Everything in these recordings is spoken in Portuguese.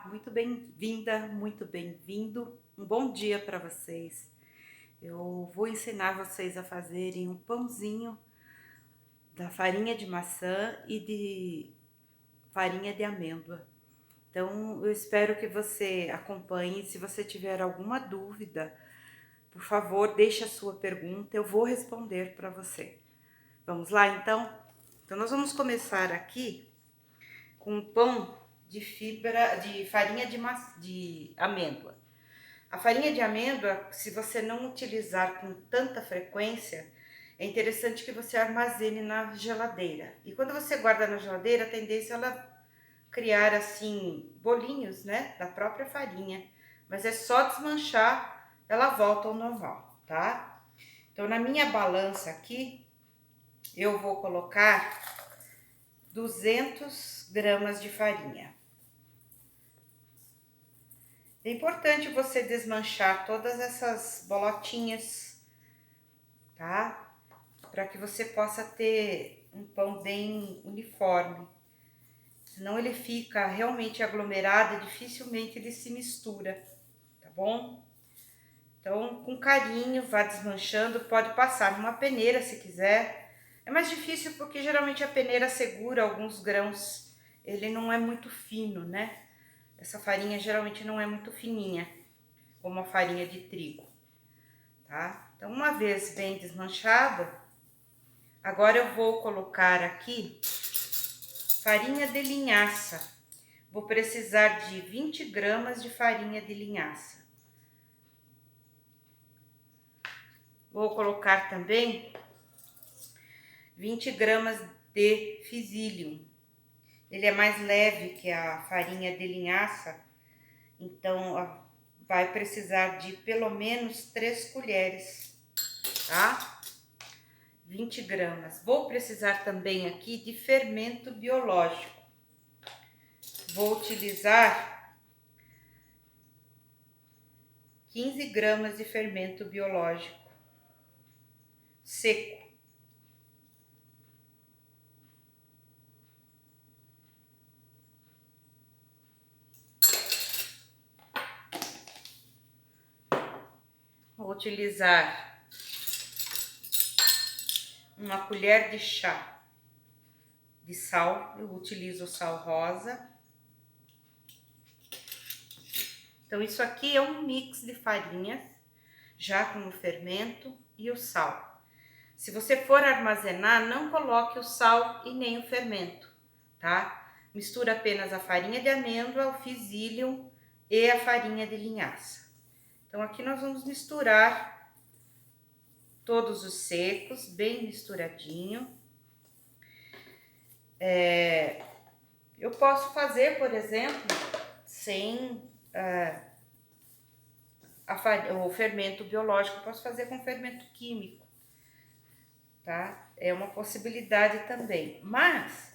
Muito bem-vinda, muito bem-vindo. Um bom dia para vocês. Eu vou ensinar vocês a fazerem um pãozinho da farinha de maçã e de farinha de amêndoa. Então, eu espero que você acompanhe. Se você tiver alguma dúvida, por favor, deixe a sua pergunta, eu vou responder para você. Vamos lá, então? Então, nós vamos começar aqui com um pão de farinha de amêndoa. A farinha de amêndoa, se você não utilizar com tanta frequência, é interessante que você armazene na geladeira. E quando você guarda na geladeira, a tendência é ela criar assim bolinhos, né, da própria farinha. Mas é só desmanchar, ela volta ao normal, tá? Então, na minha balança aqui, eu vou colocar 200 gramas de farinha. É importante você desmanchar todas essas bolotinhas, tá? Para que você possa ter um pão bem uniforme. Senão ele fica realmente aglomerado e dificilmente ele se mistura, tá bom? Então, com carinho, vá desmanchando, pode passar numa peneira se quiser. É mais difícil porque geralmente a peneira segura alguns grãos, ele não é muito fino, né? Essa farinha geralmente não é muito fininha, como a farinha de trigo, tá? Então, uma vez bem desmanchada, agora eu vou colocar aqui farinha de linhaça. Vou precisar de 20 gramas de farinha de linhaça. Vou colocar também 20 gramas de fisílio. Ele é mais leve que a farinha de linhaça, então vai precisar de pelo menos 3 colheres, tá? 20 gramas. Vou precisar também aqui de fermento biológico. Vou utilizar 15 gramas de fermento biológico seco. Vou utilizar uma colher de chá de sal, eu utilizo sal rosa. Então, isso aqui é um mix de farinhas, já com o fermento e o sal. Se você for armazenar, não coloque o sal e nem o fermento, tá? Mistura apenas a farinha de amêndoa, o fisílio e a farinha de linhaça. Então, aqui nós vamos misturar todos os secos, bem misturadinho. Eu posso fazer, por exemplo, sem o fermento biológico, eu posso fazer com fermento químico, tá? É uma possibilidade também. Mas,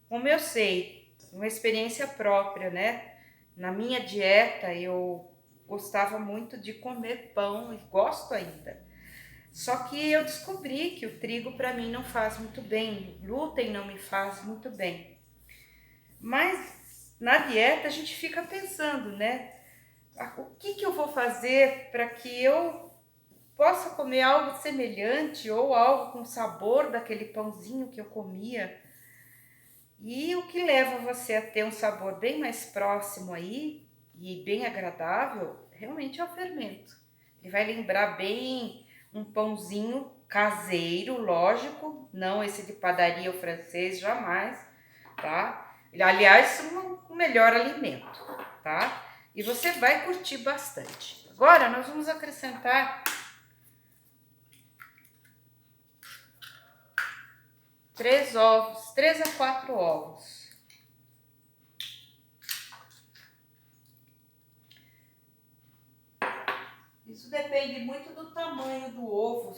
como eu sei, uma experiência própria, né? Na minha dieta, eu gostava muito de comer pão e gosto ainda. Só que eu descobri que o trigo para mim não faz muito bem, o glúten não me faz muito bem. Mas na dieta a gente fica pensando, né? O que eu vou fazer para que eu possa comer algo semelhante ou algo com sabor daquele pãozinho que eu comia? E o que leva você a ter um sabor bem mais próximo aí e bem agradável, realmente é o fermento. Ele vai lembrar bem um pãozinho caseiro, lógico, não esse de padaria ou francês, jamais, tá? Ele, aliás, o melhor alimento, tá? E você vai curtir bastante. Agora nós vamos acrescentar 3 ovos, 3 a 4 ovos. Isso depende muito do tamanho do ovo,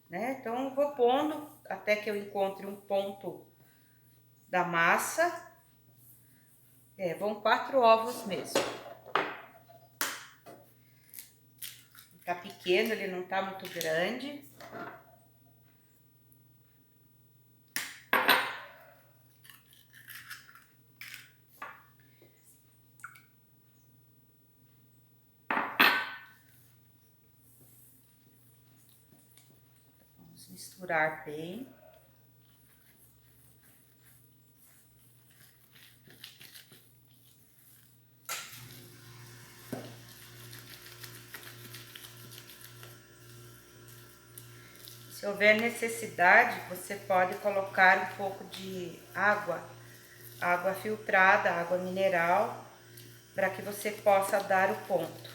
né? Então eu vou pondo até que eu encontre um ponto da massa. Vão 4 ovos mesmo. Tá pequeno, ele não tá muito grande. Vamos misturar bem. Se houver necessidade, você pode colocar um pouco de água filtrada, água mineral, para que você possa dar o ponto.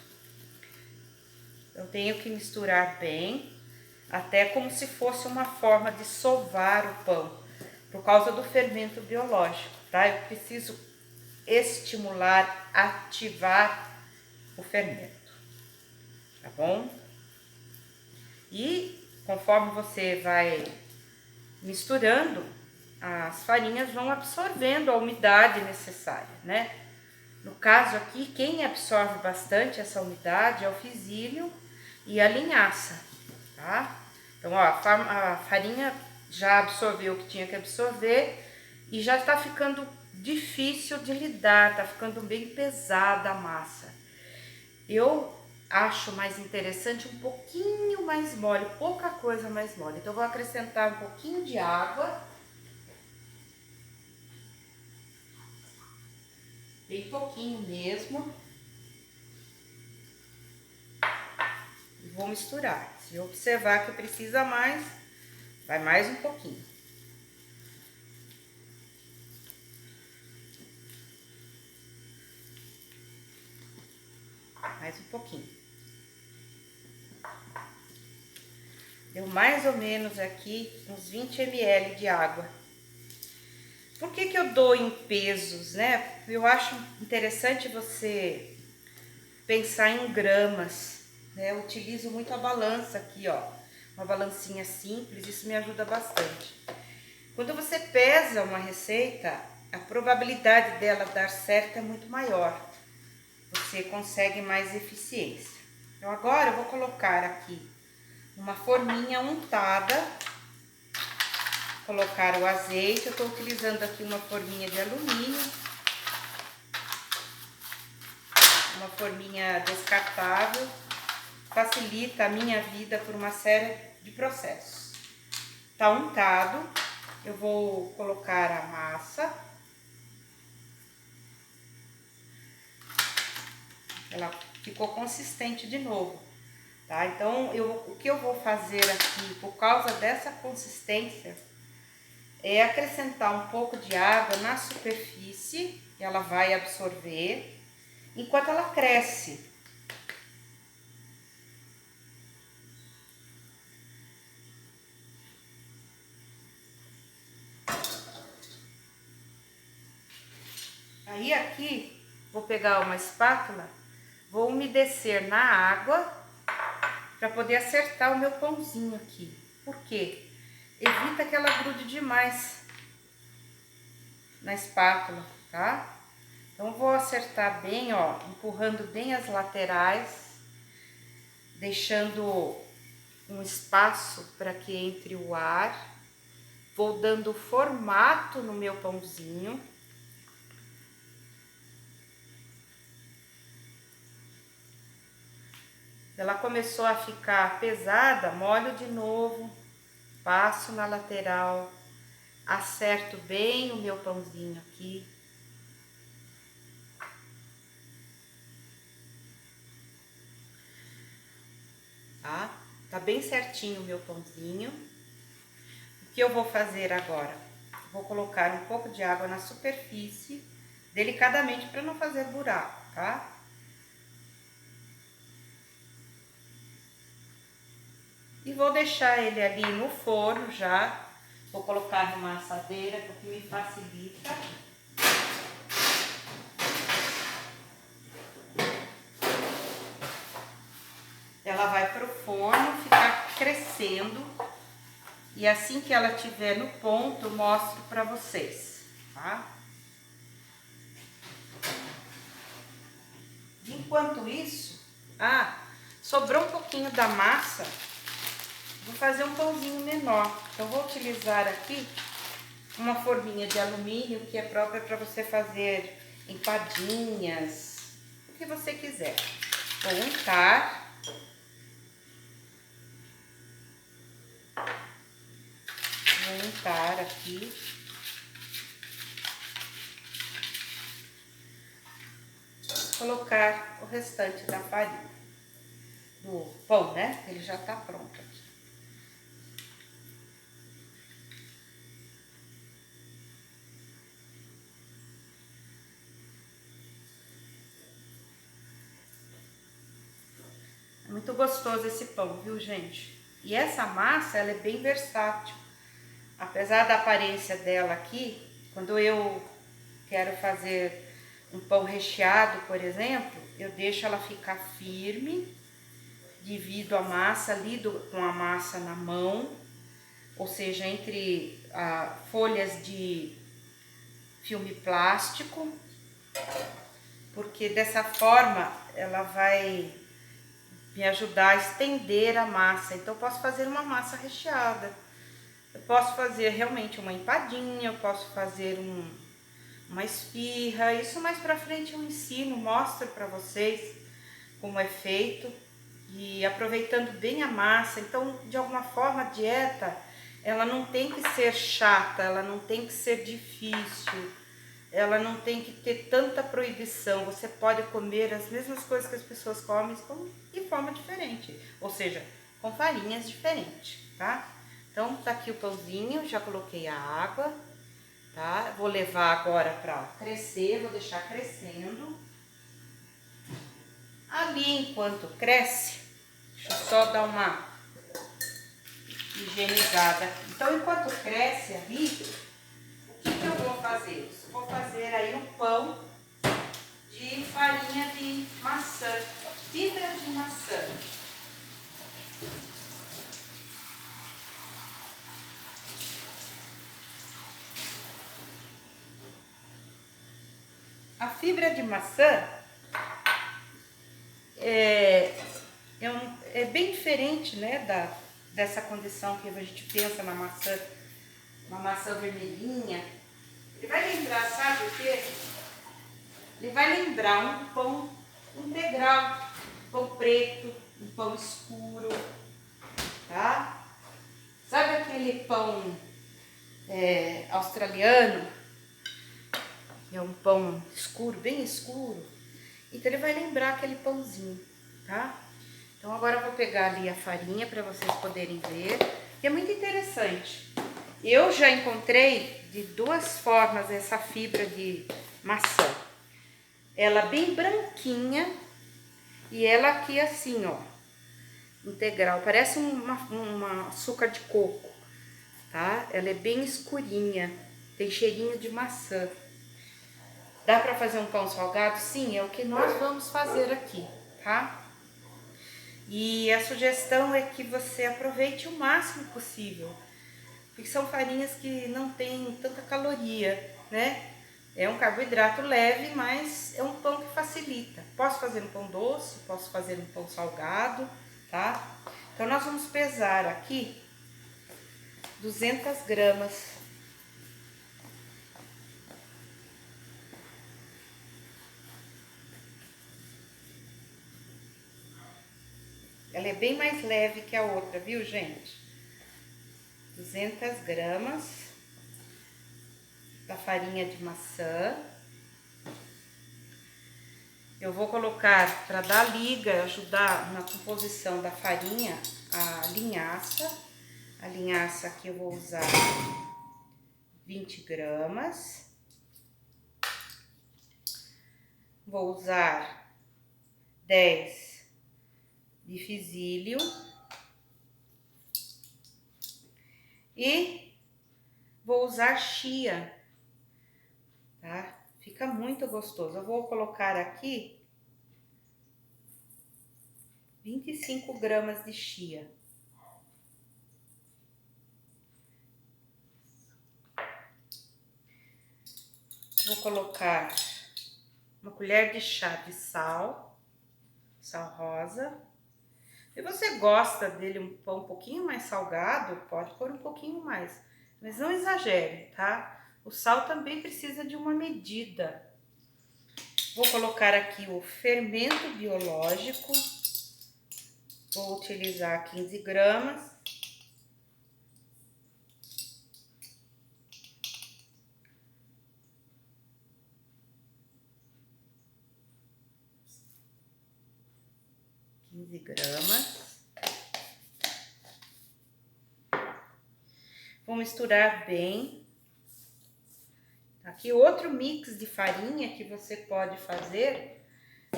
Eu tenho que misturar bem, até como se fosse uma forma de sovar o pão, por causa do fermento biológico, tá? Eu preciso estimular, ativar o fermento, tá bom? E conforme você vai misturando, as farinhas vão absorvendo a umidade necessária, né? No caso aqui, quem absorve bastante essa umidade é o fisilho e a linhaça, tá? Então, ó, a farinha já absorveu o que tinha que absorver e já tá ficando difícil de lidar, tá ficando bem pesada a massa. Eu acho mais interessante um pouquinho mais mole, pouca coisa mais mole. Então, eu vou acrescentar um pouquinho de água, bem pouquinho mesmo. E vou misturar. Se eu observar que precisa mais, vai mais um pouquinho. Mais um pouquinho. Deu mais ou menos aqui uns 20 ml de água. Por que que eu dou em pesos, né? Eu acho interessante você pensar em gramas, né? Eu utilizo muito a balança aqui, ó. Uma balancinha simples, isso me ajuda bastante. Quando você pesa uma receita, a probabilidade dela dar certo é muito maior. Você consegue mais eficiência. Então agora eu vou colocar aqui uma forminha untada, colocar o azeite. Eu tô utilizando aqui uma forminha de alumínio, uma forminha descartável, facilita a minha vida por uma série de processos. Tá untado, eu vou colocar a massa. Ela ficou consistente de novo, tá? Então, o que eu vou fazer aqui, por causa dessa consistência, é acrescentar um pouco de água na superfície, que ela vai absorver, enquanto ela cresce. Aí aqui, vou pegar uma espátula, vou umedecer na água, para poder acertar o meu pãozinho aqui. Por quê? Evita que ela grude demais na espátula, tá? Então, vou acertar bem, ó, empurrando bem as laterais, deixando um espaço para que entre o ar. Vou dando formato no meu pãozinho. Ela começou a ficar pesada, molho de novo, passo na lateral, acerto bem o meu pãozinho aqui. Tá bem certinho o meu pãozinho. O que eu vou fazer agora? Vou colocar um pouco de água na superfície, delicadamente, para não fazer buraco, tá? E vou deixar ele ali no forno já. Vou colocar numa assadeira, porque me facilita. Ela vai pro forno ficar crescendo. E assim que ela estiver no ponto, eu mostro pra vocês, tá? Enquanto isso, sobrou um pouquinho da massa, vou fazer um pãozinho menor. Então, vou utilizar aqui uma forminha de alumínio, que é própria para você fazer empadinhas, o que você quiser. Vou untar. juntar aqui. Colocar o restante da farinha, do pão, né? Ele já tá pronto aqui. É muito gostoso esse pão, viu, gente? E essa massa, ela é bem versátil. Apesar da aparência dela aqui, quando eu quero fazer um pão recheado, por exemplo, eu deixo ela ficar firme, divido a massa, lido com a massa na mão, ou seja, entre folhas de filme plástico, porque dessa forma ela vai me ajudar a estender a massa. Então eu posso fazer uma massa recheada, eu posso fazer realmente uma empadinha, eu posso fazer uma esfirra. Isso mais pra frente eu ensino, mostro pra vocês como é feito, e aproveitando bem a massa. Então, de alguma forma, a dieta, ela não tem que ser chata, ela não tem que ser difícil, ela não tem que ter tanta proibição. Você pode comer as mesmas coisas que as pessoas comem de forma diferente, ou seja, com farinhas diferentes, tá? Então, tá aqui o pãozinho, já coloquei a água, tá? Vou levar agora pra crescer, vou deixar crescendo. Ali, enquanto cresce, deixa eu só dar uma higienizada. Então, enquanto cresce ali, o que eu vou fazer? Vou fazer aí um pão de farinha de maçã, fibra de maçã. A fibra de maçã é bem diferente, né, dessa condição que a gente pensa na maçã, uma maçã vermelhinha. Ele vai lembrar, sabe o quê? Ele vai lembrar um pão integral, um pão preto, um pão escuro, tá? Sabe aquele pão australiano? É um pão escuro, bem escuro. Então ele vai lembrar aquele pãozinho, tá? Então agora eu vou pegar ali a farinha para vocês poderem ver. E é muito interessante. Eu já encontrei de duas formas essa fibra de maçã. Ela bem branquinha e ela aqui assim, ó, integral. Parece uma açúcar de coco, tá? Ela é bem escurinha, tem cheirinho de maçã. Dá para fazer um pão salgado? Sim, é o que nós vamos fazer aqui, tá? E a sugestão é que você aproveite o máximo possível, porque são farinhas que não tem tanta caloria, né? É um carboidrato leve, mas é um pão que facilita. Posso fazer um pão doce, posso fazer um pão salgado, tá? Então nós vamos pesar aqui 200 gramas. Ela é bem mais leve que a outra, viu, gente? 200 gramas da farinha de maçã. Eu vou colocar, para dar liga, ajudar na composição da farinha, a linhaça. A linhaça aqui eu vou usar 20 gramas. Vou usar 10 de fizílio e vou usar chia, tá? Fica muito gostoso. Eu vou colocar aqui 25 gramas de chia. Vou colocar uma colher de chá de sal, sal rosa. Se você gosta dele um pão um pouquinho mais salgado, pode pôr um pouquinho mais, mas não exagere, tá? O sal também precisa de uma medida. Vou colocar aqui o fermento biológico, vou utilizar 15 gramas. 15 gramas. Vou misturar bem. Aqui outro mix de farinha que você pode fazer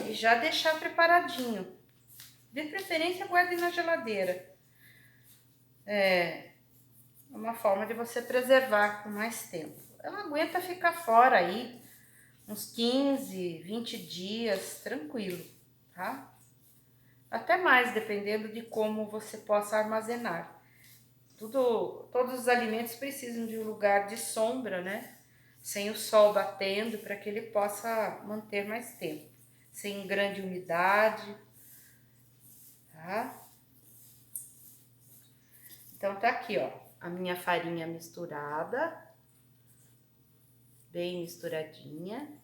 e já deixar preparadinho. De preferência, guarde na geladeira. É uma forma de você preservar com mais tempo. Ela aguenta ficar fora aí uns 15, 20 dias, tranquilo, tá? Até mais, dependendo de como você possa armazenar. Todos os alimentos precisam de um lugar de sombra, né? Sem o sol batendo, para que ele possa manter mais tempo. Sem grande umidade, tá? Então, tá aqui, ó, a minha farinha misturada. Bem misturadinha.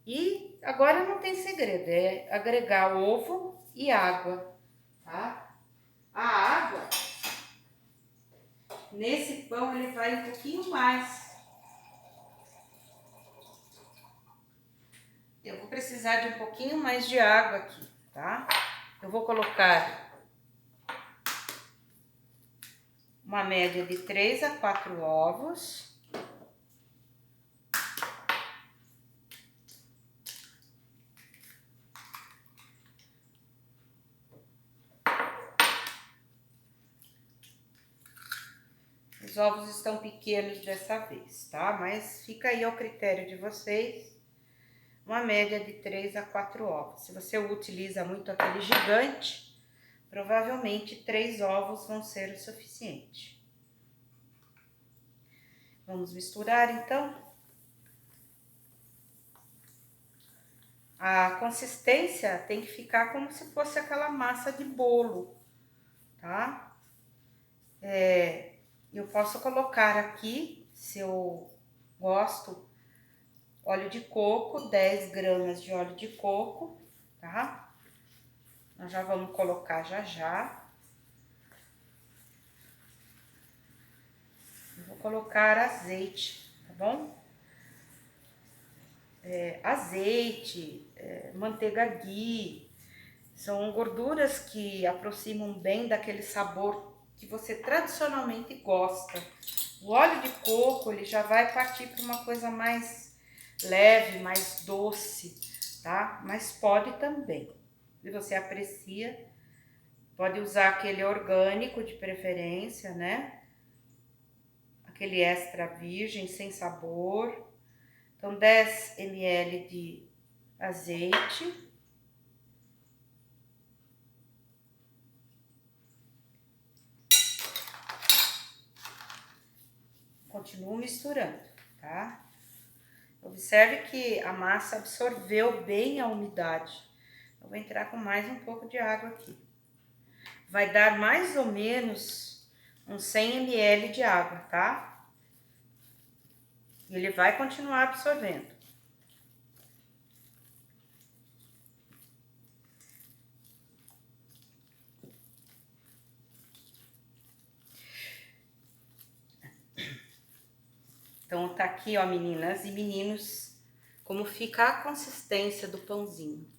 E agora não tem segredo, é agregar ovo e água, tá? A água, nesse pão, ele vai um pouquinho mais. Eu vou precisar de um pouquinho mais de água aqui, tá? Eu vou colocar uma média de 3 a 4 ovos. Os ovos estão pequenos dessa vez, tá? Mas fica aí ao critério de vocês. Uma média de 3 a 4 ovos. Se você utiliza muito aquele gigante, provavelmente 3 ovos vão ser o suficiente. Vamos misturar, então. A consistência tem que ficar como se fosse aquela massa de bolo, tá? Eu posso colocar aqui, se eu gosto, óleo de coco, 10 gramas de óleo de coco, tá? Nós já vamos colocar já. Eu vou colocar azeite, tá bom? Azeite, manteiga ghee, são gorduras que aproximam bem daquele sabor que você tradicionalmente gosta. O óleo de coco, ele já vai partir para uma coisa mais leve, mais doce, tá? Mas pode também. Se você aprecia, pode usar aquele orgânico de preferência, né? Aquele extra virgem, sem sabor. Então, 10 ml de azeite. Continuo misturando, tá? Observe que a massa absorveu bem a umidade. Eu vou entrar com mais um pouco de água aqui. Vai dar mais ou menos uns 100 ml de água, tá? E ele vai continuar absorvendo. Então, tá aqui, ó, meninas e meninos, como fica a consistência do pãozinho,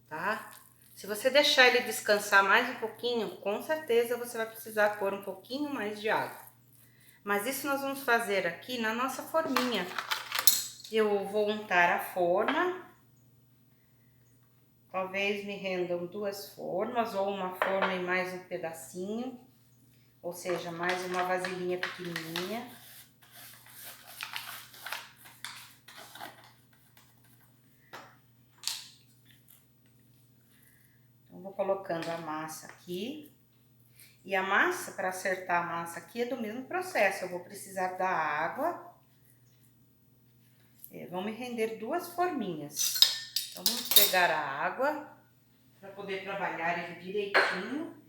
tá? Se você deixar ele descansar mais um pouquinho, com certeza você vai precisar pôr um pouquinho mais de água. Mas isso nós vamos fazer aqui na nossa forminha. Eu vou untar a forma. Talvez me rendam 2 formas ou uma forma e mais um pedacinho. Ou seja, mais uma vasilhinha pequenininha. Então, vou colocando a massa aqui. E a massa, para acertar a massa aqui, é do mesmo processo. Eu vou precisar da água. Vão me render 2 forminhas. Então, vamos pegar a água para poder trabalhar ele direitinho.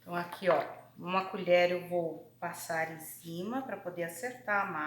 Então, aqui, ó, uma colher eu vou passar em cima para poder acertar a massa.